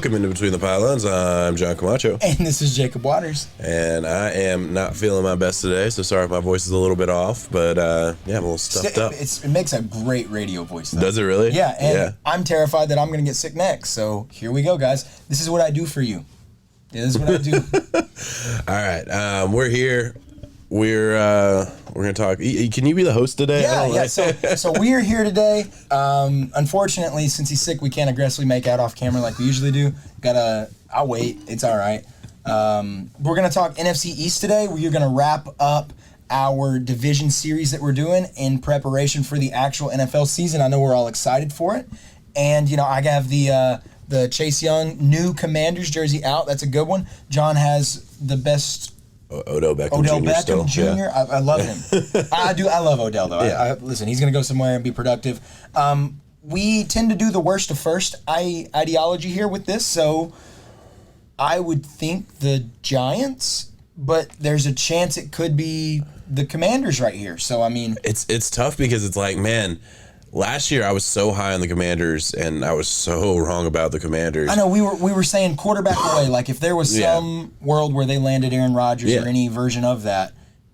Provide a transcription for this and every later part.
Welcome into Between the Pylons. I'm John Camacho. And this is Jacob Waters. And I am not feeling my best today, so sorry if my voice is a little bit off, but yeah, I'm a little stuffed up. It makes a great radio voice, though. Does it really? Yeah, and I'm terrified that I'm going to get sick next, so here we go, guys. This is what I do for you. This is what I do. All right, we're here. We're gonna talk. Can you be the host today? Yeah. So we're here today. Unfortunately, since he's sick, we can't aggressively make out off camera like we usually do. I'll wait. It's all right. We're gonna talk NFC East today. We're gonna wrap up our division series that we're doing in preparation for the actual NFL season. I know we're all excited for it, and I have the Chase Young new Commanders jersey out. That's a good one. John has the best. Odell Beckham Jr. Yeah. I love him. I love Odell, though. Yeah. Listen, he's going to go somewhere and be productive. We tend to do the worst to first ideology here with this, so I would think the Giants, but there's a chance it could be the Commanders right here. So, I mean... It's tough because it's like, man... Last year, I was so high on the Commanders, and I was so wrong about the Commanders. I know we were saying quarterback away. Like if there was some world where they landed Aaron Rodgers or any version of that,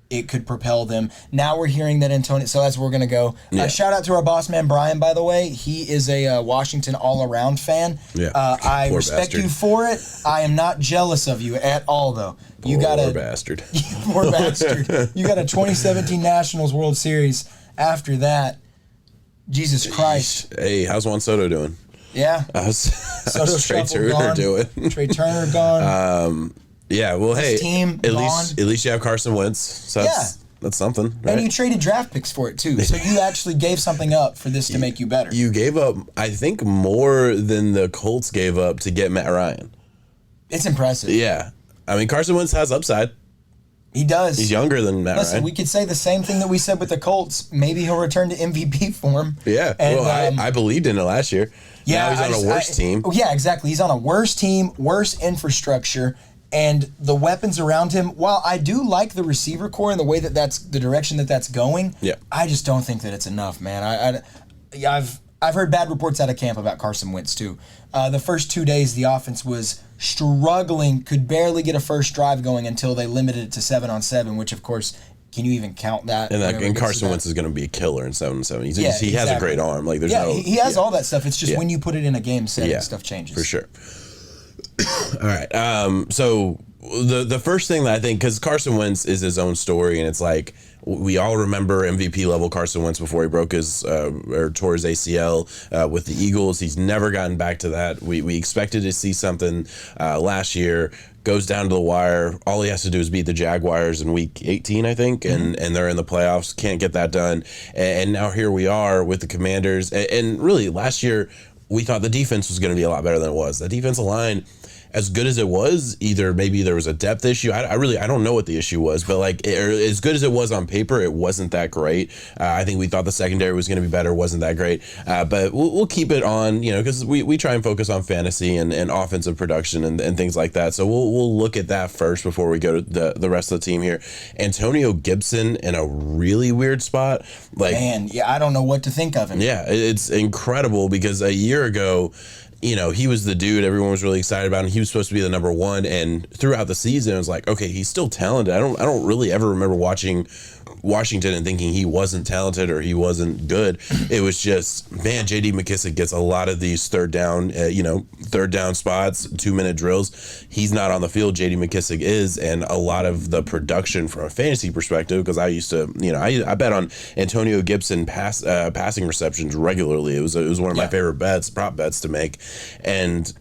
it could propel them. Now we're hearing that Antonio. So that's where we're gonna go. Shout out to our boss man Brian, by the way. He is a Washington all-around fan. Yeah, I respect you for it. I am not jealous of you at all, though. You got a bastard. Poor bastard. You got a 2017 Nationals World Series. After that. Jesus Christ. Hey, how's Juan Soto doing? Yeah. How's Trey Turner doing? Trey Turner gone. Yeah, well, His team at gone. least you have Carson Wentz. So that's something, right? And you traded draft picks for it, too. So you actually gave something up for this to make you better. You gave up, I think, more than the Colts gave up to get Matt Ryan. It's impressive. Yeah. I mean, Carson Wentz has upside. He does. He's younger than Matt Ryan. We could say the same thing that we said with the Colts. Maybe he'll return to MVP form. Yeah. And, I believed in it last year. Yeah. Now he's on a worse team. Yeah, exactly. He's on a worse team, worse infrastructure, and the weapons around him. While I do like the receiver core and the way that's the direction that's going, I just don't think that it's enough, man. I've heard bad reports out of camp about Carson Wentz, too. The first 2 days, the offense was struggling, could barely get a first drive going until they limited it to 7-on-7, which, of course, can you even count that? And Carson Wentz is going to be a killer in 7-on-7. He has a great arm. Like he has all that stuff. It's just when you put it in a game setting, stuff changes. For sure. All right. So the first thing that I think, because Carson Wentz is his own story, and it's like, we all remember MVP level Carson Wentz before he broke his or tore his ACL with the Eagles. He's never gotten back to that. We expected to see something last year. Goes down to the wire. All he has to do is beat the Jaguars in week 18, I think, and they're in the playoffs. Can't get that done. And now here we are with the Commanders. And really, last year, we thought the defense was going to be a lot better than it was. The defensive line, as good as it was, maybe there was a depth issue. I don't know what the issue was, but as good as it was on paper, it wasn't that great. I think we thought the secondary was going to be better, wasn't that great. But we'll keep it on, because we try and focus on fantasy and offensive production and things like that. So we'll look at that first before we go to the rest of the team here. Antonio Gibson in a really weird spot. I don't know what to think of him. Yeah, it's incredible because a year ago, he was the dude everyone was really excited about, and he was supposed to be the number one. And throughout the season, it was like, okay, he's still talented. I don't really ever remember watching Washington and thinking he wasn't talented or he wasn't good. It was just, man, J.D. McKissic gets a lot of these third down spots, 2-minute drills. He's not on the field. J.D. McKissic is, and a lot of the production from a fantasy perspective, because I used to, I bet on Antonio Gibson passing receptions regularly. It was one of my favorite prop bets to make, and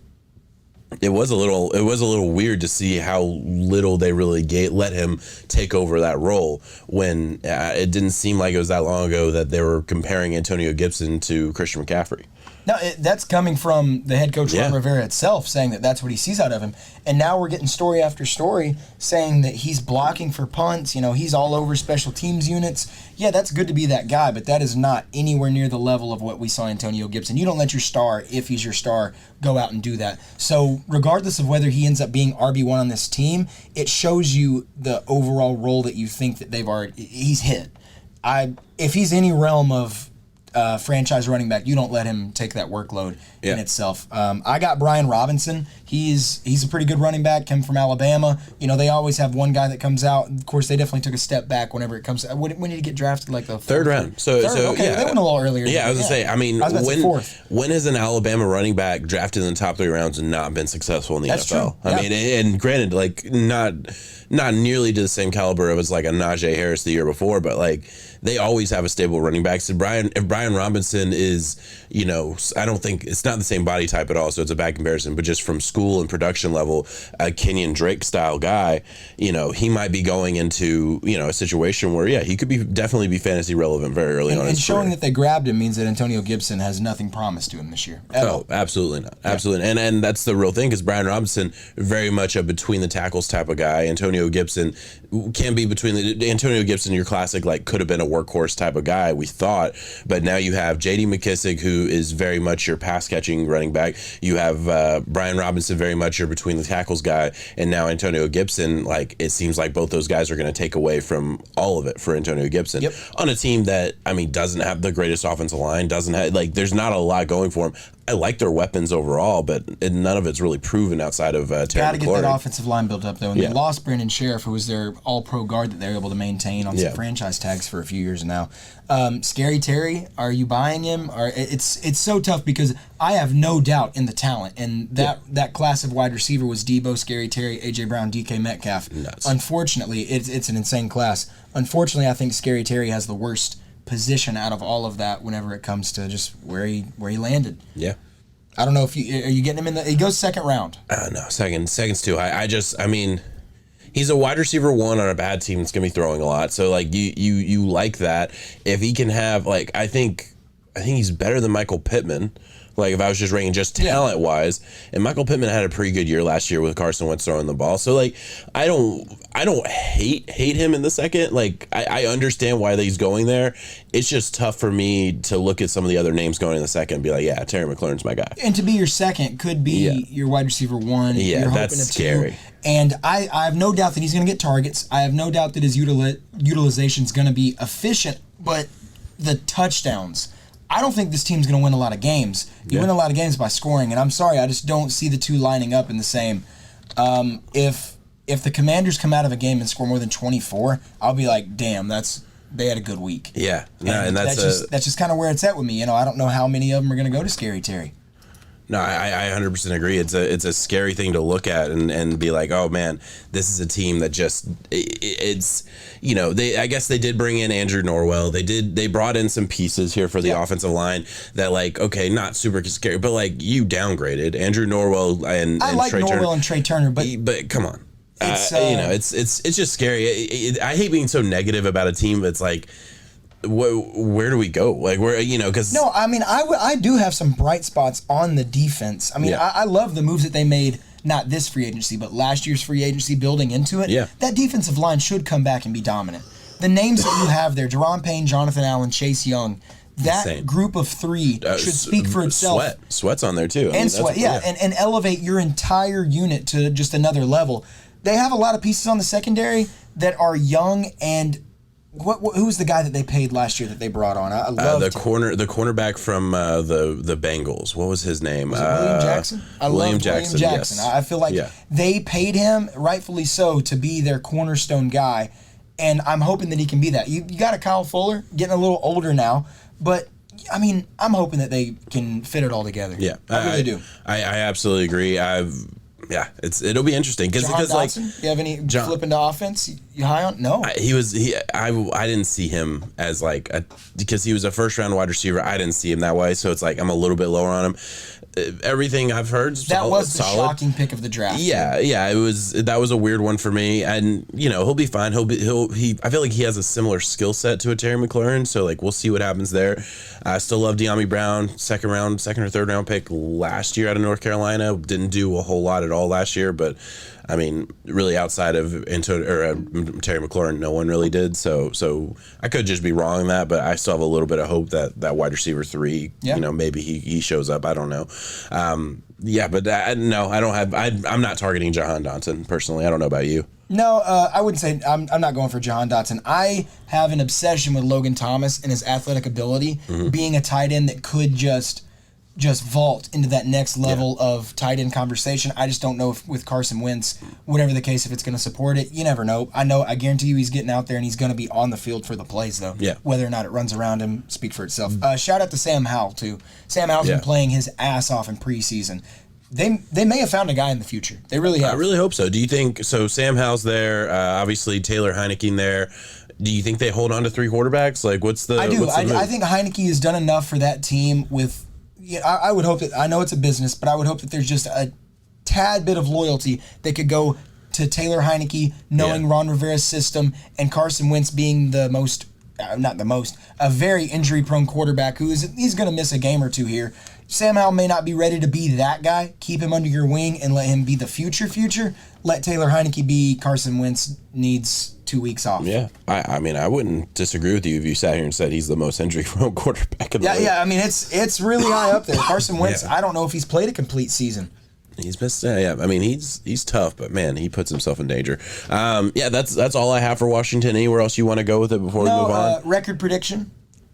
it was a little weird to see how little they really let him take over that role when it didn't seem like it was that long ago that they were comparing Antonio Gibson to Christian McCaffrey. No, that's coming from the head coach, Ron Rivera itself, saying that that's what he sees out of him. And now we're getting story after story saying that he's blocking for punts. He's all over special teams units. Yeah, that's good to be that guy, but that is not anywhere near the level of what we saw Antonio Gibson. You don't let your star, if he's your star, go out and do that. So regardless of whether he ends up being RB1 on this team, it shows you the overall role that you think that he's hit. If he's any realm of franchise running back, you don't let him take that workload in itself. I got Brian Robinson. He's a pretty good running back, came from Alabama. You know, they always have one guy that comes out. Of course, they definitely took a step back whenever it comes to, when did he get drafted? Like the third round. So okay, yeah. They went a little earlier. Yeah, I was going to say, I mean, when has an Alabama running back drafted in the top 3 rounds and not been successful in the That's NFL? True. Yeah. I mean, and granted, like, not nearly to the same caliber as like a Najee Harris the year before, but like they always have a stable running back. So if Brian Robinson is, you know, I don't think it's not the same body type at all, so it's a bad comparison, but just from school and production level, a Kenyon Drake style guy, you know, he might be going into, you know, a situation where, yeah, he could definitely be fantasy relevant very early on. And showing that they grabbed him means that Antonio Gibson has nothing promised to him this year. Oh, absolutely not. Absolutely. And that's the real thing, because Brian Robinson, very much a between the tackles type of guy. Antonio Gibson can be Antonio Gibson, your classic, like, could have been a workhorse type of guy, we thought. But now you have J.D. McKissick, who is very much your pass-catching running back. You have Brian Robinson, very much your between the tackles guy. And now Antonio Gibson, like, it seems like both those guys are going to take away from all of it for Antonio Gibson on a team that, I mean, doesn't have the greatest offensive line, doesn't have, like, there's not a lot going for him. I like their weapons overall, but none of it's really proven outside of Terry McLaurin. Got to get that offensive line built up, though. And they lost Brandon Sheriff, who was their all-pro guard that they were able to maintain on some franchise tags for a few years now. Scary Terry, are you buying him? It's so tough because I have no doubt in the talent. And that class of wide receiver was Debo, Scary Terry, A.J. Brown, DK Metcalf. Nuts. Unfortunately, it's an insane class. Unfortunately, I think Scary Terry has the worst position out of all of that whenever it comes to just where he landed. Yeah. I don't know if are you getting him in he goes second round. No, seconds too. I mean, he's a wide receiver 1 on a bad team that's gonna be throwing a lot. So like you like that. If he can have, like, I think he's better than Michael Pittman. Like, if I was just ranking just talent wise, and Michael Pittman had a pretty good year last year with Carson Wentz throwing the ball. So like, I don't hate him in the second. Like, I understand why he's going there. It's just tough for me to look at some of the other names going in the second and be like, yeah, Terry McLaurin's my guy. And to be your second could be your wide receiver 1. Yeah, you're that's scary. 2. And I have no doubt that he's going to get targets. I have no doubt that his utilization is going to be efficient. But the touchdowns, I don't think this team's going to win a lot of games. You win a lot of games by scoring, and I'm sorry, I just don't see the two lining up in the same. If the Commanders come out of a game and score more than 24, I'll be like, damn, they had a good week. Yeah, and that's just kind of where it's at with me. You know, I don't know how many of them are going to go to Scary Terry. No, I 100% agree. It's a scary thing to look at and be like, oh man, this is a team that just it's, you know, I guess they did bring in Andrew Norwell. They brought in some pieces here for the offensive line that, like, okay, not super scary, but like, you downgraded Andrew Norwell and I like Trey Norwell Turner. And Trey Turner, but come on. It's, you know, it's just scary. I hate being so negative about a team that's like, where do we go? Like, where, you know, because no, I mean, I do have some bright spots on the defense. I mean, I love the moves that they made, not this free agency, but last year's free agency building into it. Yeah. That defensive line should come back and be dominant. The names that you have there, Deron Payne, Jonathan Allen, Chase Young, that insane. Group of 3 should speak for itself. Sweat's on there too. And Sweat, and elevate your entire unit to just another level. They have a lot of pieces on the secondary that are young and who was the guy that they paid last year that they brought on? I love the cornerback from the Bengals. What was his name? Was it William Jackson? William Jackson. Yes. I feel like they paid him, rightfully so, to be their cornerstone guy, and I'm hoping that he can be that. You got a Kyle Fuller getting a little older now, but I mean, I'm hoping that they can fit it all together. Yeah, I really do. I absolutely agree. It'll be interesting because like, you have any flip into offense? You high on? No. I didn't see him as like because he was a first round wide receiver. I didn't see him that way, so it's like I'm a little bit lower on him. Everything I've heard, that was the shocking pick of the draft. Yeah, that was a weird one for me, and you know, he'll be fine. I feel like he has a similar skill set to a Terry McLaurin, so like we'll see what happens there. I still love De'Ami Brown, second or third round pick last year out of North Carolina. Didn't do a whole lot at all last year, but I mean, really outside of Terry McLaurin, no one really did. So I could just be wrong in that, but I still have a little bit of hope that wide receiver 3, you know, maybe he shows up. I don't know. Yeah, but no, I don't have. I'm not targeting Jahan Dotson personally. I don't know about you. No, I wouldn't say I'm not going for Jahan Dotson. I have an obsession with Logan Thomas and his athletic ability, being a tight end that could just vault into that next level of tight end conversation. I just don't know if with Carson Wentz, whatever the case, if it's going to support it. You never know. I guarantee you he's getting out there and he's going to be on the field for the plays, though. Yeah. Whether or not it runs around him, speak for itself. Shout out to Sam Howell, too. Sam Howell's been playing his ass off in preseason. They may have found a guy in the future. They really have. I really hope so. Do you think so? Sam Howell's there. Obviously, Taylor Heineke there. Do you think they hold on to 3 quarterbacks? Like, what's the? I do. What's the move? I think Heineke has done enough for that team with. Yeah, I would hope that, I know it's a business, but I would hope that there's just a tad bit of loyalty that could go to Taylor Heineke, knowing Ron Rivera's system, and Carson Wentz being a very injury-prone quarterback he's going to miss a game or two here. Sam Howell may not be ready to be that guy. Keep him under your wing and let him be the future. Let Taylor Heineke be Carson Wentz needs 2 weeks off. Yeah, I mean, I wouldn't disagree with you if you sat here and said he's the most injury-prone quarterback in the league. Yeah. I mean, it's really high up there. Carson Wentz. I don't know if he's played a complete season. He's missed. Yeah. I mean, he's tough, but man, he puts himself in danger. That's all I have for Washington. Anywhere else you want to go with it before we move on? Record prediction.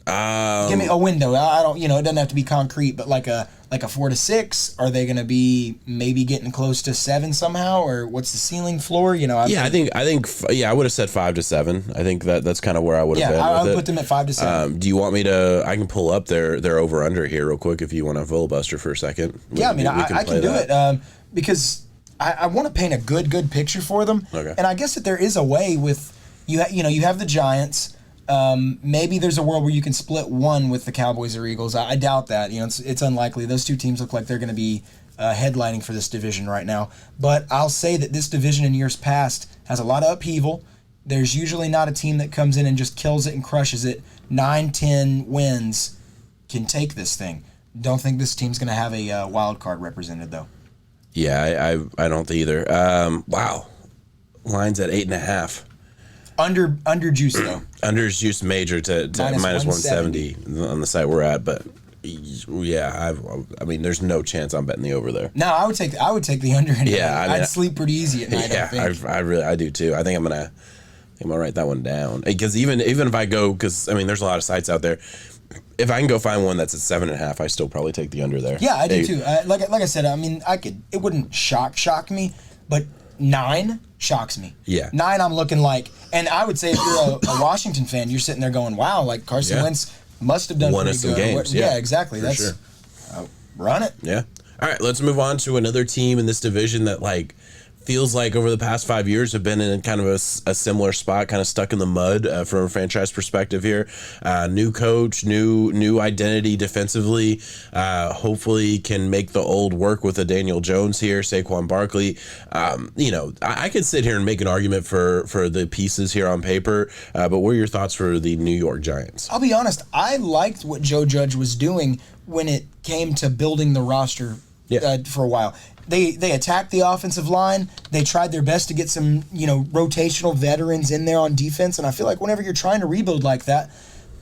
Give me a window. I don't. It doesn't have to be concrete, but like a 4-6. Are they going to be maybe getting close to 7 somehow, or what's the ceiling floor? I think I would have said 5 to 7. I think that's kind of where I would have been. I would with put them at 5 to 7. Do you want me to? I can pull up their over under here real quick if you want to filibuster for a second. I can do it because I want to paint a good picture for them. Okay. And I guess that there is a way with you have the Giants. Maybe there's a world where you can split one with the Cowboys or Eagles. I doubt that. It's unlikely. Those two teams look like they're going to be headlining for this division right now. But I'll say that this division in years past has a lot of upheaval. There's usually not a team that comes in and just kills it and crushes it. 9-10 wins can take this thing. Don't think this team's going to have a wild card represented, though. Yeah, I don't either. Wow. Line's at 8.5. Under juice, though. Under juice major to minus 170 on the site we're at, but yeah, I mean, there's no chance I'm betting the over there. No, I would take the under. Anyway. Yeah, I'd sleep pretty easy at night. Yeah, I do too. I think I'm gonna write that one down because even if I go, because I mean, there's a lot of sites out there. If I can go find one that's at 7.5, I still probably take the under there. Yeah, I do too. Like I said, I mean, it wouldn't shock me, but 9 shocks me. Yeah. 9, I'm looking like, and I would say if you're a Washington fan, you're sitting there going, wow, like Carson Wentz must have done pretty good. Games. Yeah, exactly. That's sure. Run it. Yeah. All right, let's move on to another team in this division that feels like over the past 5 years have been in kind of a similar spot, kind of stuck in the mud from a franchise perspective here. New coach, new identity defensively. Hopefully can make the old work with a Daniel Jones here, Saquon Barkley. I could sit here and make an argument for the pieces here on paper, but what are your thoughts for the New York Giants? I'll be honest, I liked what Joe Judge was doing when it came to building the roster for a while. They attacked the offensive line. They tried their best to get some, rotational veterans in there on defense. And I feel like whenever you're trying to rebuild like that,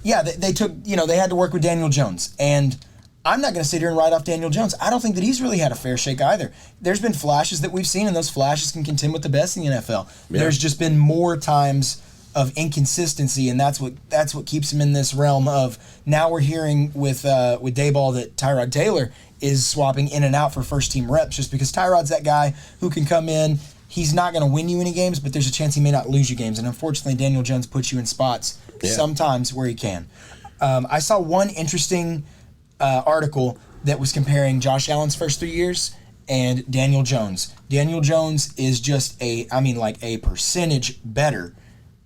they took, they had to work with Daniel Jones. And I'm not going to sit here and write off Daniel Jones. I don't think that he's really had a fair shake either. There's been flashes that we've seen, and those flashes can contend with the best in the NFL. Yeah. There's just been more times of inconsistency, and that's what keeps him in this realm of now we're hearing with Dayball that Tyrod Taylor is swapping in and out for first-team reps just because Tyrod's that guy who can come in. He's not going to win you any games, but there's a chance he may not lose you games. And unfortunately, Daniel Jones puts you in spots sometimes where he can. I saw one interesting article that was comparing Josh Allen's first 3 years and Daniel Jones. Daniel Jones is just a percentage better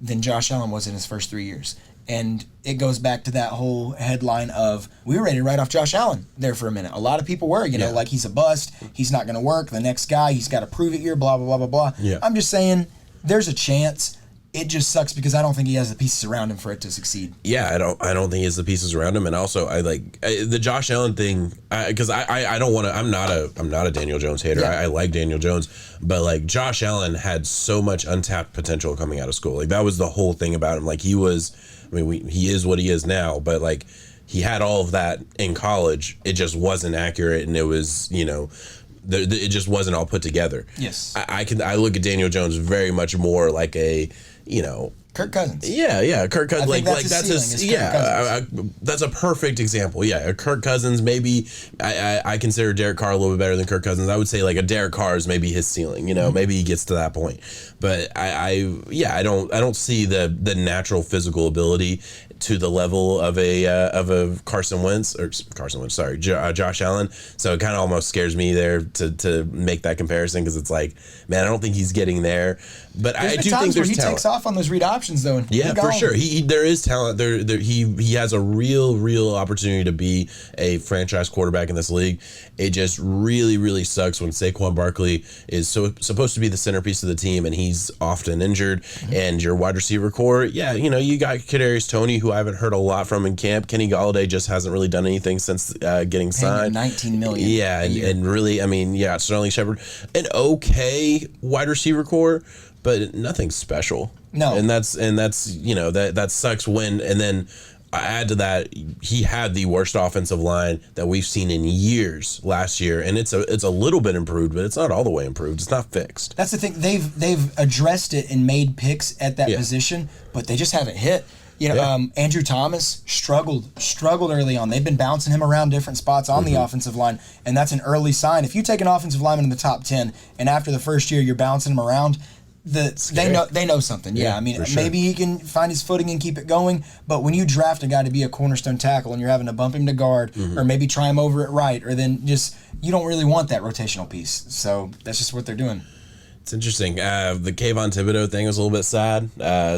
than Josh Allen was in his first 3 years. And it goes back to that whole headline of, we were ready to write off Josh Allen there for a minute. A lot of people were, like he's a bust, he's not going to work, the next guy, he's got to prove it here, blah, blah, blah, blah, blah. Yeah. I'm just saying, there's a chance. It just sucks because I don't think he has the pieces around him for it to succeed. Yeah, I don't think he has the pieces around him, and also the Josh Allen thing because I don't want to. I'm not a Daniel Jones hater. I like Daniel Jones, but Josh Allen had so much untapped potential coming out of school. That was the whole thing about him. He was. I mean, he is what he is now, but he had all of that in college. It just wasn't accurate, and it was it just wasn't all put together. Yes. I look at Daniel Jones very much more like a, Kirk Cousins. Yeah, Kirk Cousins. That's a perfect example. Yeah, Kirk Cousins. Maybe I consider Derek Carr a little bit better than Kirk Cousins. I would say like a Derek Carr is maybe his ceiling. Maybe he gets to that point. But I don't see the natural physical ability to the level of a Josh Allen. So it kind of almost scares me there to make that comparison, because it's like, man, I don't think he's getting there. But I do think there's he talent. Takes off on those read options though. Yeah, for sure. There is talent. He has a real opportunity to be a franchise quarterback in this league. It just really sucks when Saquon Barkley is supposed to be the centerpiece of the team and he's often injured. And your wide receiver core, you got Kadarius Toney, who I haven't heard a lot from in camp. Kenny Golladay just hasn't really done anything since getting signed. $19 million. Yeah, and really, Sterling Shepard, an okay wide receiver core, but nothing special. No, and that's that sucks when. And then I add to that, he had the worst offensive line that we've seen in years last year, and it's a little bit improved, but it's not all the way improved. It's not fixed. That's the thing. They've addressed it and made picks at that position, but they just haven't hit. Andrew Thomas struggled early on. They've been bouncing him around different spots on the offensive line, and that's an early sign. If you take an offensive lineman in the top 10, and after the first year you're bouncing him around, they know something. Yeah, maybe he can find his footing and keep it going. But when you draft a guy to be a cornerstone tackle and you're having to bump him to guard, or maybe try him over at right, or then you don't really want that rotational piece. So that's just what they're doing. It's interesting. The Kayvon Thibodeau thing was a little bit sad.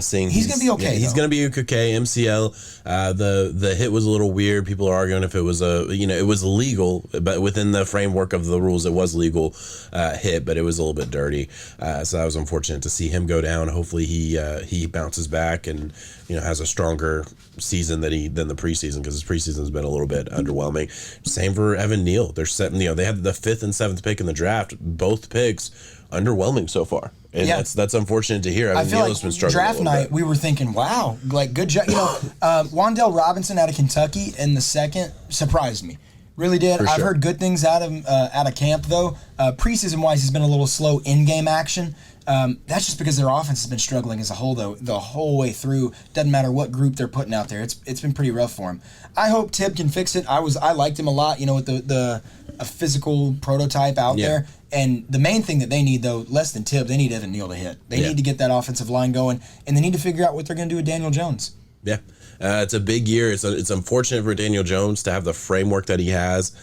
Seeing he's going to be okay. He's going to be okay. MCL. The hit was a little weird. People are arguing if it was it was illegal, but within the framework of the rules, it was legal hit, but it was a little bit dirty. So that was unfortunate to see him go down. Hopefully he bounces back and has a stronger season than the preseason, because his preseason has been a little bit underwhelming. Same for Evan Neal. They're setting. They had the 5th and 7th pick in the draft. Both picks underwhelming so far, and that's unfortunate to hear. I feel like draft night we were thinking, wow, like good job. Wan'Dale Robinson out of Kentucky in the 2nd surprised me, really did. I've heard good things out of camp though. Preseason wise, he's been a little slow in game action. That's just because their offense has been struggling as a whole though the whole way through. Doesn't matter what group they're putting out there. It's been pretty rough for him. I hope Tibb can fix it. I liked him a lot. With the physical prototype out there. And the main thing that they need, though, less than Tibb, they need Evan Neal to hit. They need to get that offensive line going, and they need to figure out what they're going to do with Daniel Jones. Yeah, it's a big year. It's unfortunate for Daniel Jones to have the framework that he has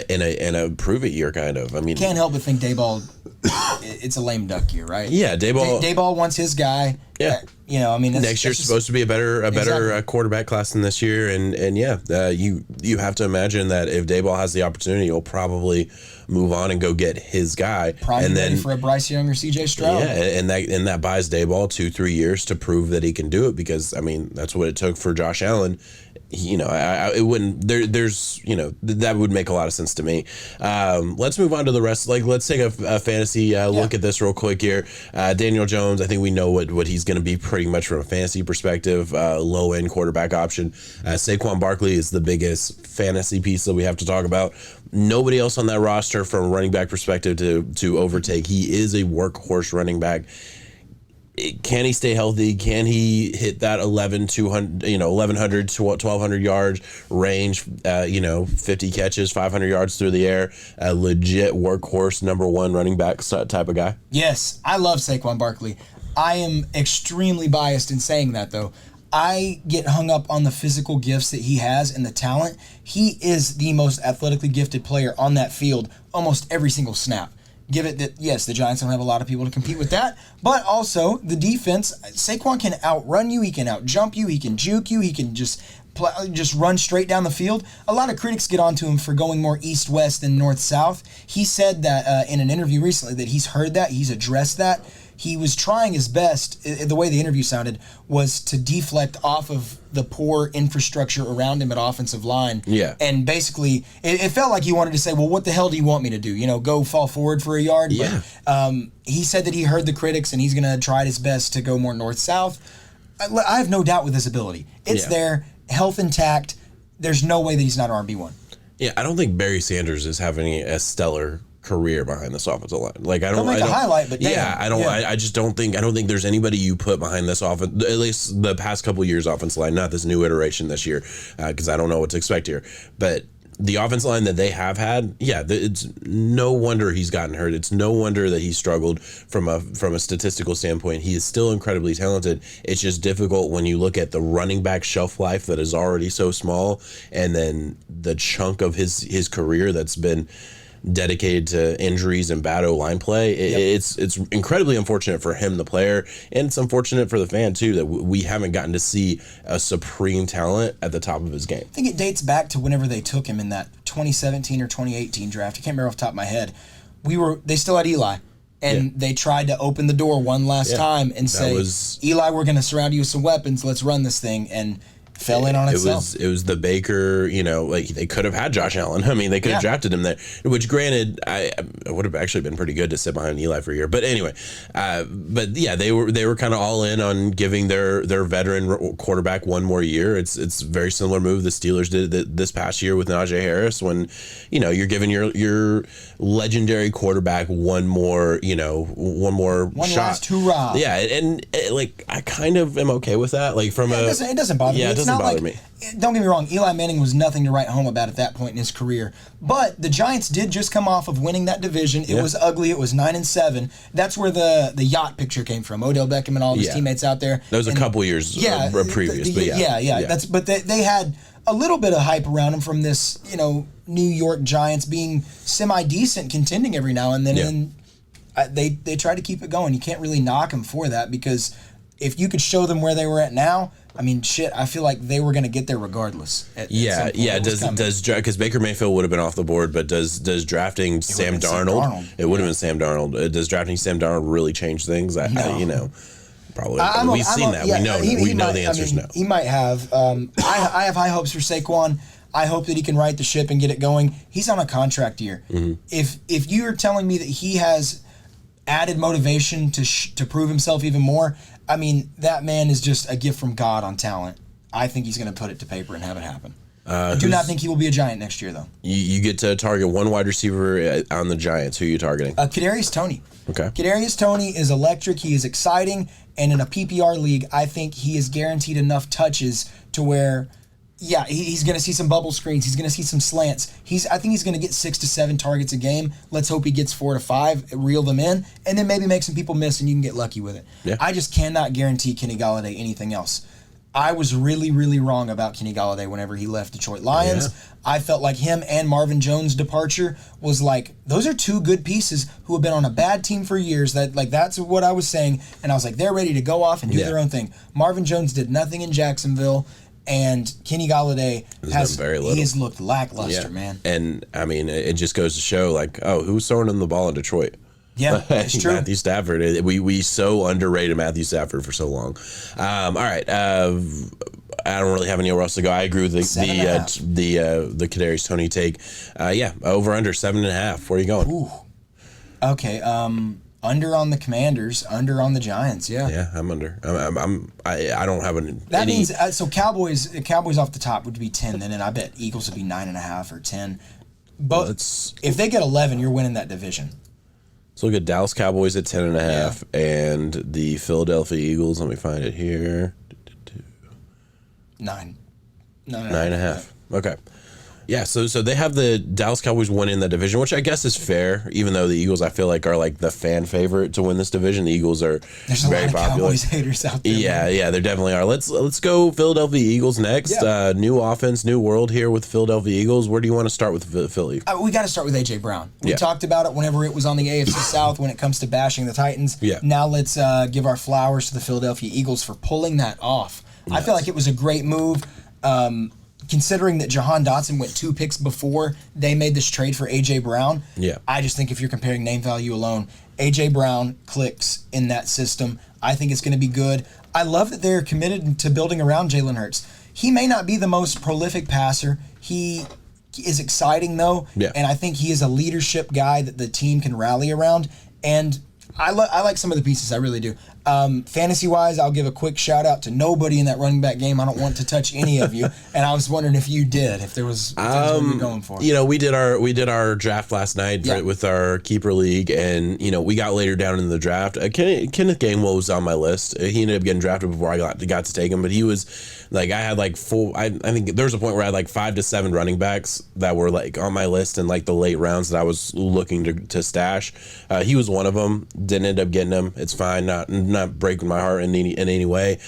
in a prove it year, kind of. Can't help but think Dayball, it's a lame duck year, right? Yeah, Dayball wants his guy. Yeah. Next year's supposed to be a better quarterback class than this year, and you have to imagine that if Dayball has the opportunity, he'll probably move on and go get his guy, probably and then ready for a Bryce Young or CJ Stroud. Yeah, and that buys Dayball 2-3 years to prove that he can do it, because that's what it took for Josh Allen. It wouldn't. There's that would make a lot of sense to me. Let's move on to the rest. Let's take a fantasy look at this real quick here. Daniel Jones, I think we know what he's going to be pretty much from a fantasy perspective. Low end quarterback option. Saquon Barkley is the biggest fantasy piece that we have to talk about. Nobody else on that roster from a running back perspective to overtake. He is a workhorse running back. Can he stay healthy? Can he hit that 1,100 to 1,200 yards range? 50 catches, 500 yards through the air. A legit workhorse, number 1 running back type of guy. Yes, I love Saquon Barkley. I am extremely biased in saying that, though. I get hung up on the physical gifts that he has and the talent. He is the most athletically gifted player on that field almost every single snap. Give it that, yes, the Giants don't have a lot of people to compete with that, but also the defense, Saquon can outrun you, he can outjump you, he can juke you, he can just run straight down the field. A lot of critics get onto him for going more east-west than north-south. He said that in an interview recently that he's heard that, he's addressed that. He was trying his best, the way the interview sounded, was to deflect off of the poor infrastructure around him at offensive line. Yeah. And basically, it felt like he wanted to say, well, what the hell do you want me to do? Go fall forward for a yard? Yeah. But he said that he heard the critics and he's going to try his best to go more north-south. I have no doubt with his ability. It's there, health intact. There's no way that he's not an RB1. Yeah, I don't think Barry Sanders is having a stellar career behind this offensive line. Like I don't make a highlight, but damn. yeah, I don't. Yeah. I just don't think there's anybody you put behind this offense. At least the past couple of years offensive line, not this new iteration this year, because I don't know what to expect here. But the offensive line that they have had, it's no wonder he's gotten hurt. It's no wonder that he struggled from a statistical standpoint. He is still incredibly talented. It's just difficult when you look at the running back shelf life that is already so small, and then the chunk of his career that's been dedicated to injuries and bad O-line play. It's incredibly unfortunate for him, the player, and it's unfortunate for the fan too that we haven't gotten to see a supreme talent at the top of his game. I think it dates back to whenever they took him in that 2017 or 2018 draft. I can't remember off the top of my head. They still had Eli, and they tried to open the door one last time and say, Eli, we're going to surround you with some weapons. Let's run this thing. And fell in on itself. It was the Baker, like they could have had Josh Allen. I mean, they could have drafted him there, which granted, I would have actually been pretty good to sit behind Eli for a year. But anyway, they were kind of all in on giving their veteran quarterback one more year. It's a very similar move the Steelers did this past year with Najee Harris when, you're giving your legendary quarterback one more shot. Last hurrah. Yeah, and I kind of am okay with that. Like it doesn't bother me. Yeah, it doesn't bother me. Don't get me wrong, Eli Manning was nothing to write home about at that point in his career. But the Giants did just come off of winning that division. It was ugly. It was 9-7. That's where the yacht picture came from. Odell Beckham and all of his teammates out there. That was a couple years previous. But they had a little bit of hype around him from this, New York Giants being semi-decent, contending every now and then. And they tried to keep it going. You can't really knock them for that because if you could show them where they were at now, I mean, shit, I feel like they were going to get there regardless. Because Baker Mayfield would have been off the board, but does drafting Sam Darnold? It would have been Sam Darnold. Does drafting Sam Darnold really change things? Probably. We've seen that. We know the answer is no. He might have. I have high hopes for Saquon. I hope that he can right the ship and get it going. He's on a contract year. Mm-hmm. If you're telling me that he has added motivation to prove himself even more, I mean, that man is just a gift from God on talent. I think he's going to put it to paper and have it happen. I do not think he will be a Giant next year, though. You get to target one wide receiver on the Giants. Who are you targeting? Kadarius Toney. Okay. Kadarius Toney is electric. He is exciting. And in a PPR league, I think he is guaranteed enough touches to where, he's going to see some bubble screens. He's going to see some slants. I think he's going to get 6 to 7 targets a game. Let's hope he gets 4 to 5, reel them in, and then maybe make some people miss and you can get lucky with it. Yeah. I just cannot guarantee Kenny Golladay anything else. I was really, really wrong about Kenny Golladay whenever he left Detroit Lions. Yeah. I felt like him and Marvin Jones' departure was like, those are two good pieces who have been on a bad team for years. That's what I was saying, and I was like, they're ready to go off and do their own thing. Marvin Jones did nothing in Jacksonville. And Kenny Golladay has looked lackluster, man. And, I mean, it just goes to show, who's throwing him the ball in Detroit? Yeah, it's true. Matthew Stafford. We so underrated Matthew Stafford for so long. All right. I don't really have anywhere else to go. I agree with the Kadarius Toney take. Over under 7.5. Where are you going? Ooh. Okay. Under on the Commanders, under on the Giants. Yeah, I'm under. I don't have any. That means so Cowboys off the top would be 10. Then, and I bet Eagles would be 9.5 or 10. But if they get 11, you're winning that division. Let's look at Dallas Cowboys at 10.5 and the Philadelphia Eagles. Let me find it here. 9.5. Okay. Yeah, so they have the Dallas Cowboys winning the division, which I guess is fair, even though the Eagles, I feel like, are like the fan favorite to win this division. The Eagles are very popular. There's a lot of Cowboys haters out there. Yeah, there definitely are. Let's go Philadelphia Eagles next. Yeah. New offense, new world here with Philadelphia Eagles. Where do you want to start with Philly? We got to start with A.J. Brown. We talked about it whenever it was on the AFC South when it comes to bashing the Titans. Yeah. Now let's give our flowers to the Philadelphia Eagles for pulling that off. Yes. I feel like it was a great move. Considering that Jahan Dotson went 2 picks before they made this trade for A.J. Brown, I just think if you're comparing name value alone, A.J. Brown clicks in that system. I think it's going to be good. I love that they're committed to building around Jalen Hurts. He may not be the most prolific passer. He is exciting, though, and I think he is a leadership guy that the team can rally around. And I like some of the pieces. I really do. Fantasy-wise, I'll give a quick shout-out to nobody in that running back game. I don't want to touch any of you. And I was wondering if you did, if there was what you're going for. You know, we did our draft last night with our keeper league, and, you know, we got later down in the draft. Kenneth Gainwell was on my list. He ended up getting drafted before I got to take him, but he was, like, I had, like, I think there was a point where I had, like, 5 to 7 running backs that were, like, on my list in, like, the late rounds that I was looking to stash. He was one of them. Didn't end up getting him. It's fine. Not breaking my heart in any way.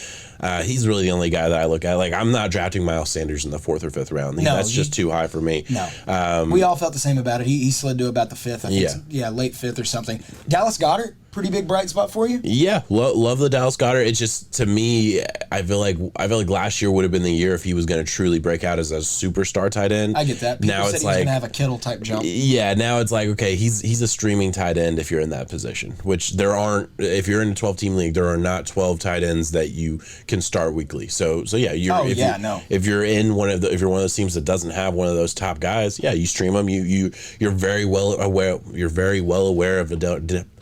He's really the only guy that I look at. Like, I'm not drafting Miles Sanders in the 4th or 5th round. That's just too high for me. No. We all felt the same about it. He slid to about the 5th. I think late 5th or something. Dallas Goedert, pretty big bright spot for you? Yeah, love the Dallas Goedert. It's just, to me, I feel like last year would have been the year if he was going to truly break out as a superstar tight end. I get that. People now said he was going to have a Kittle type jump. Yeah, now it's like, okay, he's a streaming tight end if you're in that position, which there aren't. If you're in a 12-team league, there are not 12 tight ends that you can start weekly. So yeah, if you're in one of those teams that doesn't have one of those top guys, yeah, you stream them. You're very well aware. You're very well aware of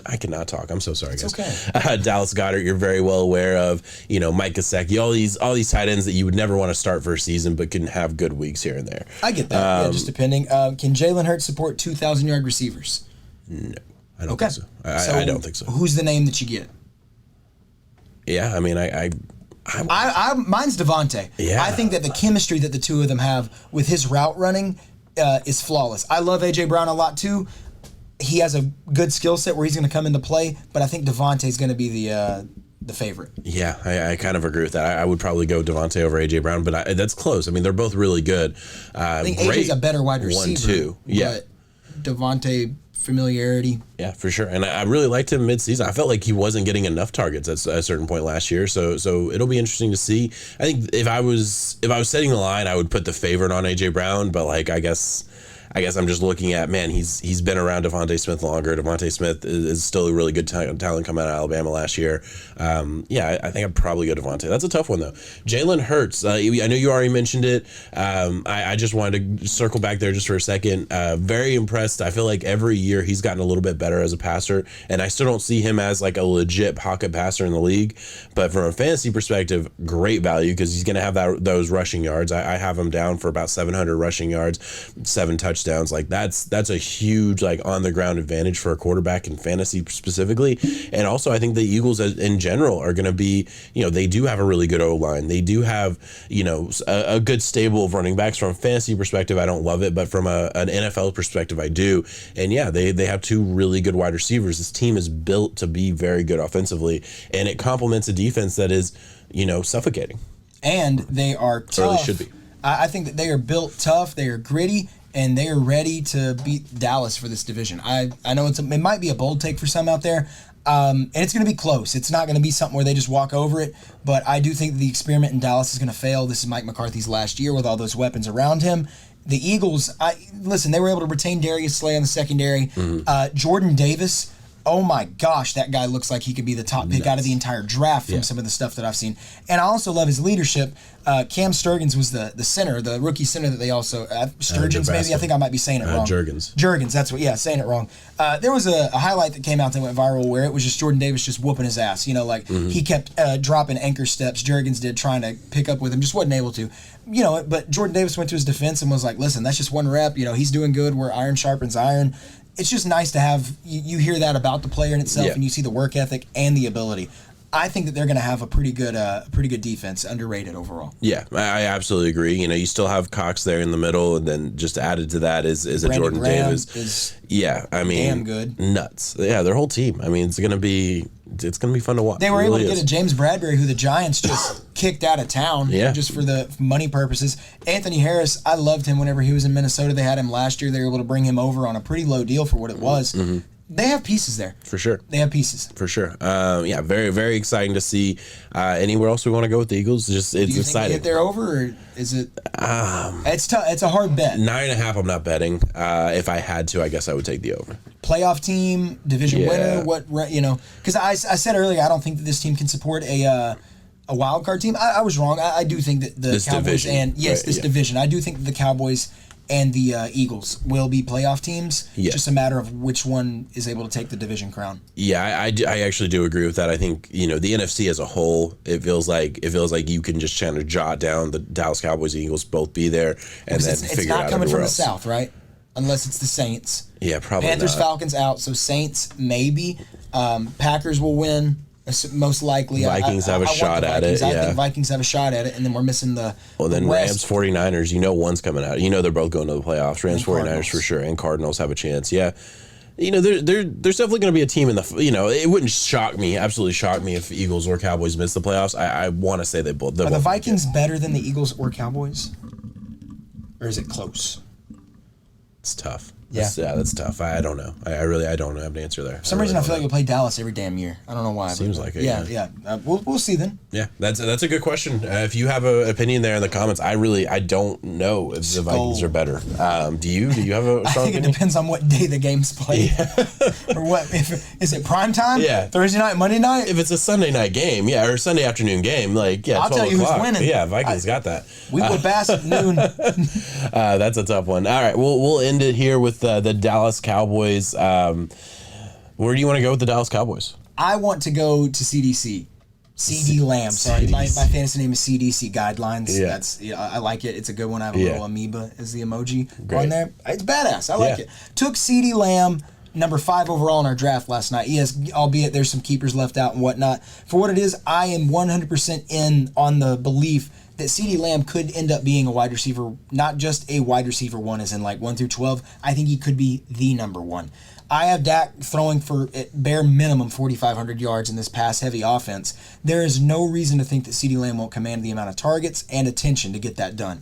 I cannot talk. I'm so sorry, guys. It's okay. Dallas Goedert, you're very well aware of. You know, Mike Gesicki, all these tight ends that you would never want to start for a season, but can have good weeks here and there. I get that. Just depending. Can Jalen Hurts support 2,000-yard receivers? No, I don't think so. I don't think so. Who's the name that you get? Yeah, I mean, mine's Devontae. Yeah. I think that the chemistry that the two of them have with his route running is flawless. I love A.J. Brown a lot too. He has a good skill set where he's going to come into play, but I think Devontae's going to be the favorite. Yeah, I kind of agree with that. I would probably go Devontae over A.J. Brown, but that's close. I mean, they're both really good. I think A.J.'s a better wide receiver. 1-2. Yeah. But Devontae, familiarity. Yeah, for sure. And I really liked him mid-season. I felt like he wasn't getting enough targets at a certain point last year. So it'll be interesting to see. I think if I was setting the line, I would put the favorite on A.J. Brown, but like I guess I'm just looking at, man, he's been around Devontae Smith longer. Devontae Smith is still a really good talent coming out of Alabama last year. I think I'd probably go Devontae. That's a tough one, though. Jalen Hurts, I know you already mentioned it. I just wanted to circle back there just for a second. Very impressed. I feel like every year he's gotten a little bit better as a passer, and I still don't see him as like a legit pocket passer in the league. But from a fantasy perspective, great value because he's going to have those rushing yards. I have him down for about 700 rushing yards, 7 touchdowns. Like that's a huge like on the ground advantage for a quarterback in fantasy specifically. And also I think the Eagles in general are going to be, you know, they do have a really good O-line. They do have, you know, a good stable of running backs. From a fantasy perspective, I don't love it, but from an NFL perspective, I do. And yeah, they have 2 really good wide receivers. This team is built to be very good offensively, and it complements a defense that is, you know, suffocating. And they are tough. Or they should be. I think that they are built tough. They are gritty. And they are ready to beat Dallas for this division. I know it might be a bold take for some out there, and it's going to be close. It's not going to be something where they just walk over it, but I do think the experiment in Dallas is going to fail. This is Mike McCarthy's last year with all those weapons around him. The Eagles, they were able to retain Darius Slay on the secondary. Mm-hmm. Jordan Davis, oh my gosh, that guy looks like he could be the top pick out of the entire draft from some of the stuff that I've seen. And I also love his leadership. Cam Sturgins was the center, the rookie center that they also Sturgins maybe. I think I might be saying it wrong. Jurgens, that's what. Yeah, saying it wrong. There was a highlight that came out that went viral where it was just Jordan Davis just whooping his ass. You know, like he kept dropping anchor steps. Jurgens did trying to pick up with him, just wasn't able to. You know, but Jordan Davis went to his defense and was like, "Listen, that's just one rep. You know, he's doing good. Where iron sharpens iron." It's just nice to have you hear that about the player in itself, and you see the work ethic and the ability. I think that they're going to have a pretty good defense, underrated overall. Yeah, I absolutely agree. You know, you still have Cox there in the middle, and then just added to that is a Jordan Graham Davis. I mean, damn good, nuts. Yeah, their whole team. I mean, it's gonna be fun to watch. They were able to get a James Bradbury, who the Giants just kicked out of town, just for the money purposes. Anthony Harris, I loved him whenever he was in Minnesota. They had him last year. They were able to bring him over on a pretty low deal for what it was. Mm-hmm. They have pieces there. For sure. They have pieces. For sure. Very, very exciting to see. Anywhere else we want to go with the Eagles? It's exciting. Do you think they get there over, or is it? It's tough. It's a hard bet. 9.5. I'm not betting. If I had to, I guess I would take the over. Playoff team, division winner. Because I said earlier, I don't think that this team can support a wild card team. I was wrong. I do think that the Cowboys division. This division. I do think that the Cowboys and the Eagles will be playoff teams. Yeah. Just a matter of which one is able to take the division crown. Yeah, I actually do agree with that. I think, the NFC as a whole, it feels like you can just kind of jot down the Dallas Cowboys and Eagles both be there and then It's figure not out coming from else. the South, right? Unless it's the Saints. Yeah, probably Panthers, not. Falcons out, so Saints maybe. Packers will win. Most likely. Vikings have a I want shot the at Vikings. it, I yeah. think Vikings have a shot at it, and then we're missing the Then West. Rams, 49ers, one's coming out. They're both going to the playoffs. Rams, And 49ers Cardinals. for sure, and Cardinals have a chance. Yeah. There's definitely going to be a team in the, it wouldn't absolutely shock me if Eagles or Cowboys miss the playoffs. I want to say they both. Are the Vikings better than the Eagles or Cowboys? Or is it close? It's tough. Yeah. That's tough. I don't know. I really don't have an answer there. For some reason, I feel like we play Dallas every damn year. I don't know why. Seems like it, Yeah. We'll see then. Yeah, that's a good question. If you have an opinion there in the comments, I don't know if the Vikings are better. Do you have a I strong think it opinion? depends on what day the game's played. Or what? Is it prime time? Yeah. Thursday night, Monday night? If it's a Sunday night game, or Sunday afternoon game, I'll 12 tell you who's o'clock. winning. Yeah, Vikings got that. We would bass at noon. That's a tough one. All right, we'll end it here with the Dallas Cowboys. Where do you want to go with the Dallas Cowboys? I want to go to CDC. CD Lamb. Sorry, my fantasy name is CDC Guidelines. Yeah. I like it. It's a good one. I have a little amoeba as the emoji Great. on there. It's badass. I like it. Took CD Lamb, number 5 overall in our draft last night. Yes, albeit there's some keepers left out and whatnot. For what it is, I am 100% in on the belief that CeeDee Lamb could end up being a wide receiver, not just a wide receiver 1 as in like 1 through 12. I think he could be the number 1. I have Dak throwing for at bare minimum 4,500 yards in this pass-heavy offense. There is no reason to think that CeeDee Lamb won't command the amount of targets and attention to get that done.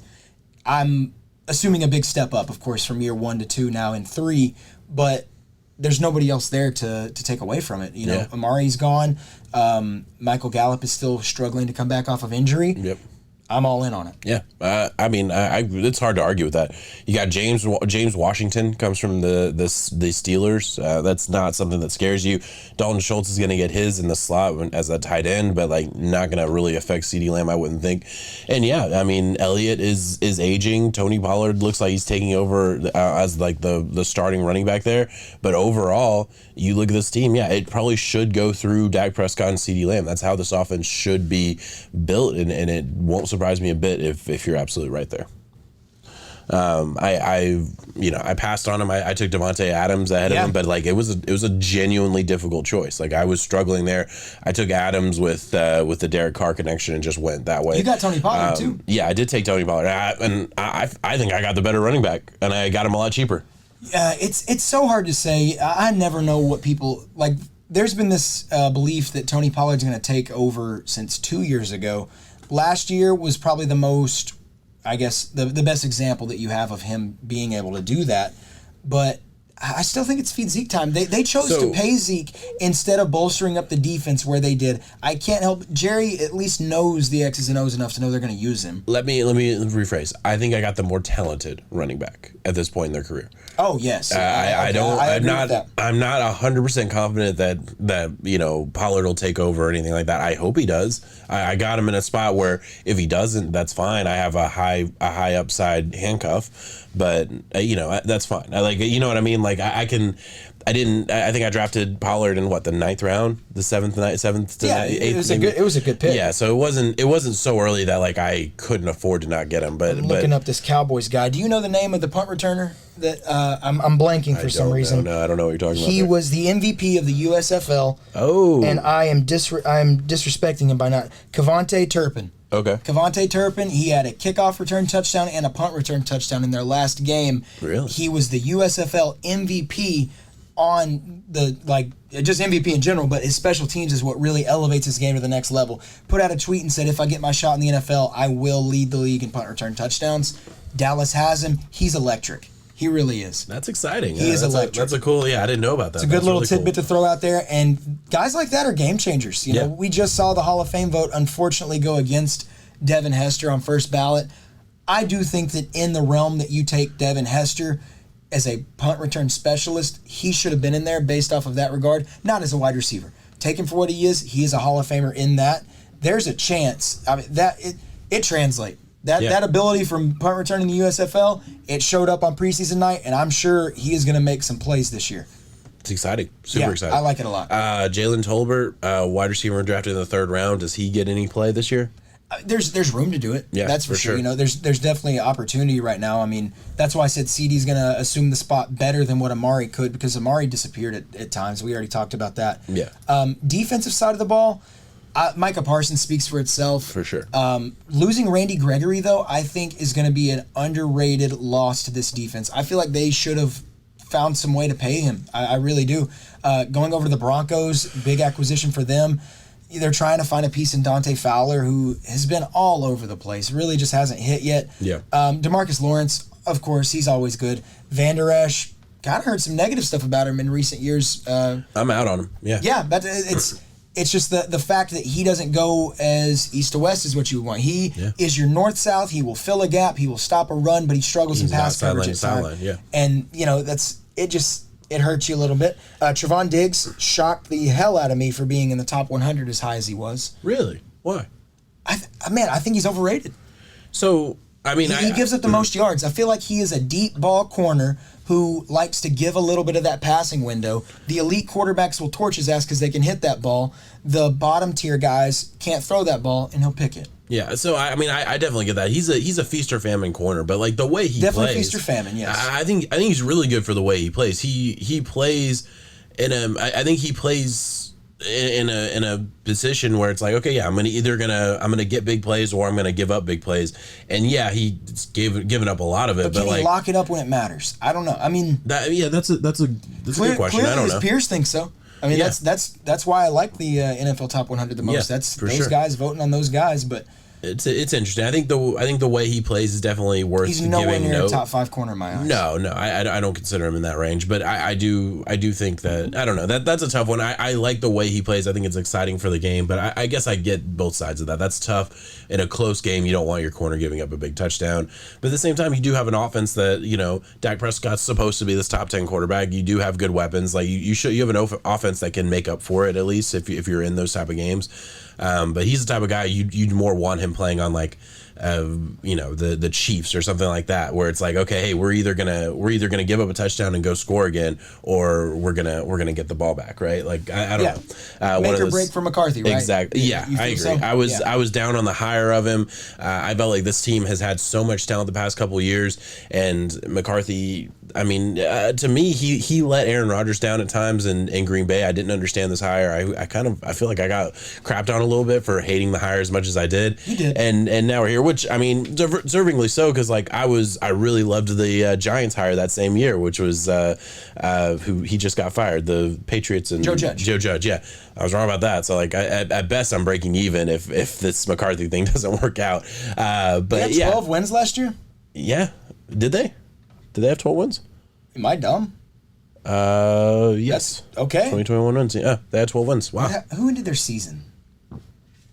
I'm assuming a big step up, of course, from year 1 to 2, now in 3, but there's nobody else there to take away from it. Amari's gone. Michael Gallup is still struggling to come back off of injury. Yep. I'm all in on it. Yeah, it's hard to argue with that. You got James Washington comes from the Steelers. That's not something that scares you. Dalton Schultz is going to get his in the slot as a tight end, but not going to really affect CeeDee Lamb, I wouldn't think. And Elliott is aging. Tony Pollard looks like he's taking over as the starting running back there. But overall, you look at this team, it probably should go through Dak Prescott and CeeDee Lamb. That's how this offense should be built, and it won't surprise me a bit if you're absolutely right there. I passed on him. I took Devontae Adams ahead of him, but it was a genuinely difficult choice. I was struggling there. I took Adams with the Derek Carr connection and just went that way. You got Tony Pollard too. Yeah, I did take Tony Pollard, and I think I got the better running back, and I got him a lot cheaper. It's so hard to say. I never know what people like. There's been this belief that Tony Pollard's going to take over since 2 years ago. Last year was probably the most, I guess, the best example that you have of him being able to do that. But I still think it's feed Zeke time. They chose to pay Zeke instead of bolstering up the defense where they did. I can't help. Jerry at least knows the X's and O's enough to know they're going to use him. Let me rephrase. I think I got the more talented running back at this point in their career. Oh yes, I'm not 100% confident that Pollard will take over or anything like that. I hope he does. I got him in a spot where if he doesn't, that's fine. I have a high upside handcuff, but that's fine. You know what I mean? I think I drafted Pollard in the 9th round, the 7th to 8th. It was a good pick. Yeah, so it wasn't so early that I couldn't afford to not get him. But I'm looking up this Cowboys guy. Do you know the name of the punt returner that I'm blanking for some reason? No, I don't know what you're talking about. He was the MVP of the USFL. Oh, and I am disrespecting him by not. Kevontae Turpin. Okay. Kevontae Turpin, he had a kickoff return touchdown and a punt return touchdown in their last game. Really? He was the USFL MVP on the, just MVP in general, but his special teams is what really elevates his game to the next level. Put out a tweet and said, if I get my shot in the NFL, I will lead the league in punt return touchdowns. Dallas has him. He's electric. He really is. That's exciting. He is electric. That's a cool, I didn't know about that. It's a good little tidbit to throw out there. And guys like that are game changers. We just saw the Hall of Fame vote unfortunately go against Devin Hester on first ballot. I do think that in the realm that you take Devin Hester as a punt return specialist, he should have been in there based off of that regard, not as a wide receiver. Take him for what he is. He is a Hall of Famer in that. There's a chance. It translates. That ability from punt return in the USFL, it showed up on preseason night, and I'm sure he is going to make some plays this year. It's exciting. Super exciting. I like it a lot. Jalen Tolbert, wide receiver drafted in the 3rd round. Does he get any play this year? There's room to do it. Yeah, that's for sure. You know, there's definitely opportunity right now. I mean, that's why I said CD's going to assume the spot better than what Amari could, because Amari disappeared at times. We already talked about that. Yeah. Defensive side of the ball, Micah Parsons speaks for itself. For sure. Losing Randy Gregory, though, I think is going to be an underrated loss to this defense. I feel like they should have found some way to pay him. I really do. Going over to the Broncos, big acquisition for them. They're trying to find a piece in Dante Fowler, who has been all over the place. Really just hasn't hit yet. Yeah. DeMarcus Lawrence, of course, he's always good. Van Der Esch, kind of heard some negative stuff about him in recent years. I'm out on him. Yeah. Yeah, but it's just the fact that he doesn't go as east to west is what you want. He is your north-south. He will fill a gap. He will stop a run, but he struggles in pass coverage at times. Yeah. And, you know, it hurts you a little bit. Trevon Diggs shocked the hell out of me for being in the top 100 as high as he was. Really? Why? I think he's overrated. So, I mean, he gives up the most yards. I feel like he is a deep ball corner who likes to give a little bit of that passing window. The elite quarterbacks will torch his ass because they can hit that ball. The bottom tier guys can't throw that ball, and he'll pick it. Yeah, so I mean, I definitely get that. He's a feast or famine corner, but like the way he definitely plays, feast or famine. Yes, I think he's really good for the way he plays. He plays I think he plays in a position where it's like, okay, yeah, I'm gonna get big plays or I'm gonna give up big plays, and yeah, he's given up a lot of it. But can he lock it up when it matters? I don't know. I mean, that's a good question. I don't know. Pierce thinks so. I mean, that's why I like the NFL Top 100 the most. Yeah, that's those guys voting on those guys, but. It's interesting. I think the way he plays is definitely worth. He's nowhere near a top 5 corner in my eyes. No, I don't consider him in that range. But I do think that I don't know that's a tough one. I like the way he plays. I think it's exciting for the game. But I guess I get both sides of that. That's tough in a close game. You don't want your corner giving up a big touchdown. But at the same time, you do have an offense that Dak Prescott's supposed to be this top 10 quarterback. You do have good weapons. Like you have an offense that can make up for it at least if you're in those type of games. But he's the type of guy you'd more want him playing on like the Chiefs or something like that, where it's like, okay, hey, we're either gonna give up a touchdown and go score again, or we're gonna get the ball back, right? Like I don't know. Make or break for McCarthy, right? Exactly. Yeah, I agree. So? I was down on the hire of him. I felt like this team has had so much talent the past couple of years, and McCarthy. I mean, to me, he let Aaron Rodgers down at times in Green Bay. I didn't understand this hire. I feel like I got crapped on a little bit for hating the hire as much as I did. You did. And now we're here, which I mean, deservingly so, because like I really loved the Giants hire that same year, which was who he just got fired, the Patriots and Joe Judge. Yeah, I was wrong about that. So like at best I'm breaking even if this McCarthy thing doesn't work out. But they had 12 wins last year. Yeah, did they? Did they have 12 wins? Am I dumb? Yes. Okay. 2021 wins. Yeah, they had 12 wins. Wow. Who ended their season?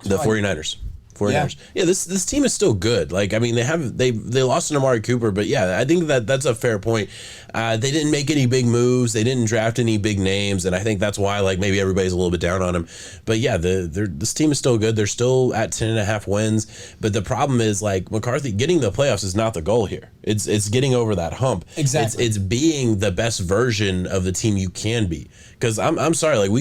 The 49ers. 49ers. Yeah, this team is still good. Like, I mean, they lost to Amari Cooper, but yeah, I think that's a fair point. They didn't make any big moves. They didn't draft any big names, and I think that's why like maybe everybody's a little bit down on them. But yeah, this team is still good. They're still at 10.5 wins. But the problem is like McCarthy getting the playoffs is not the goal here. It's getting over that hump. Exactly. It's being the best version of the team you can be. Because I'm sorry, like we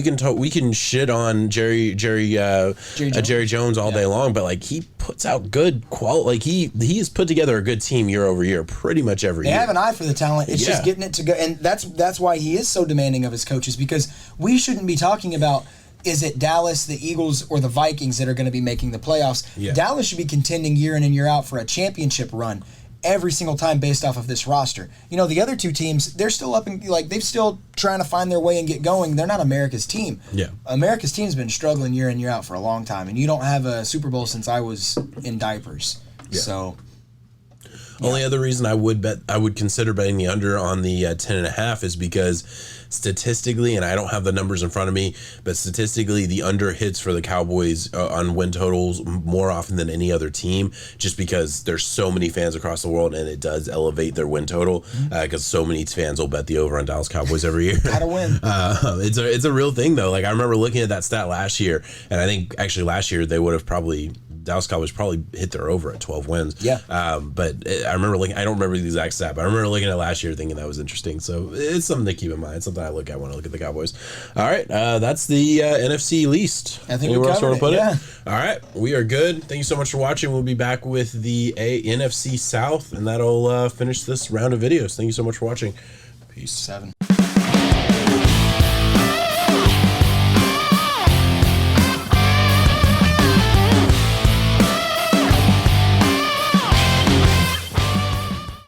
can shit on Jerry Jones all day long, but like he puts out good quality. Like he has put together a good team year over year, pretty much every year. They have an eye for the talent. It's just getting it to go, and that's why he is so demanding of his coaches, because we shouldn't be talking about is it Dallas, the Eagles, or the Vikings that are going to be making the playoffs. Yeah. Dallas should be contending year in and year out for a championship run every single time based off of this roster. The other two teams, they're still up and like they're still trying to find their way and get going. They're not America's team. Yeah. America's team's been struggling year in, year out for a long time, and you don't have a Super Bowl since I was in diapers. Yeah. So only other reason I would consider betting the under on the 10.5 is because statistically, and I don't have the numbers in front of me, but statistically the under hits for the Cowboys on win totals more often than any other team, just because there's so many fans across the world, and it does elevate their win total because so many fans will bet the over on Dallas Cowboys every year. Gotta win. It's a real thing though. Like I remember looking at that stat last year, and I think actually last year they would have probably Dallas Cowboys probably hit their over at 12 wins. Yeah. But I remember looking. I don't remember the exact stat, but I remember looking at last year thinking that was interesting. So it's something to keep in mind. It's something I look at when I look at the Cowboys. All right, that's the NFC least. I think Anywhere we else you covered want to put it. it? All right, we are good. Thank you so much for watching. We'll be back with the NFC South, and that'll finish this round of videos. Thank you so much for watching. Peace. 7.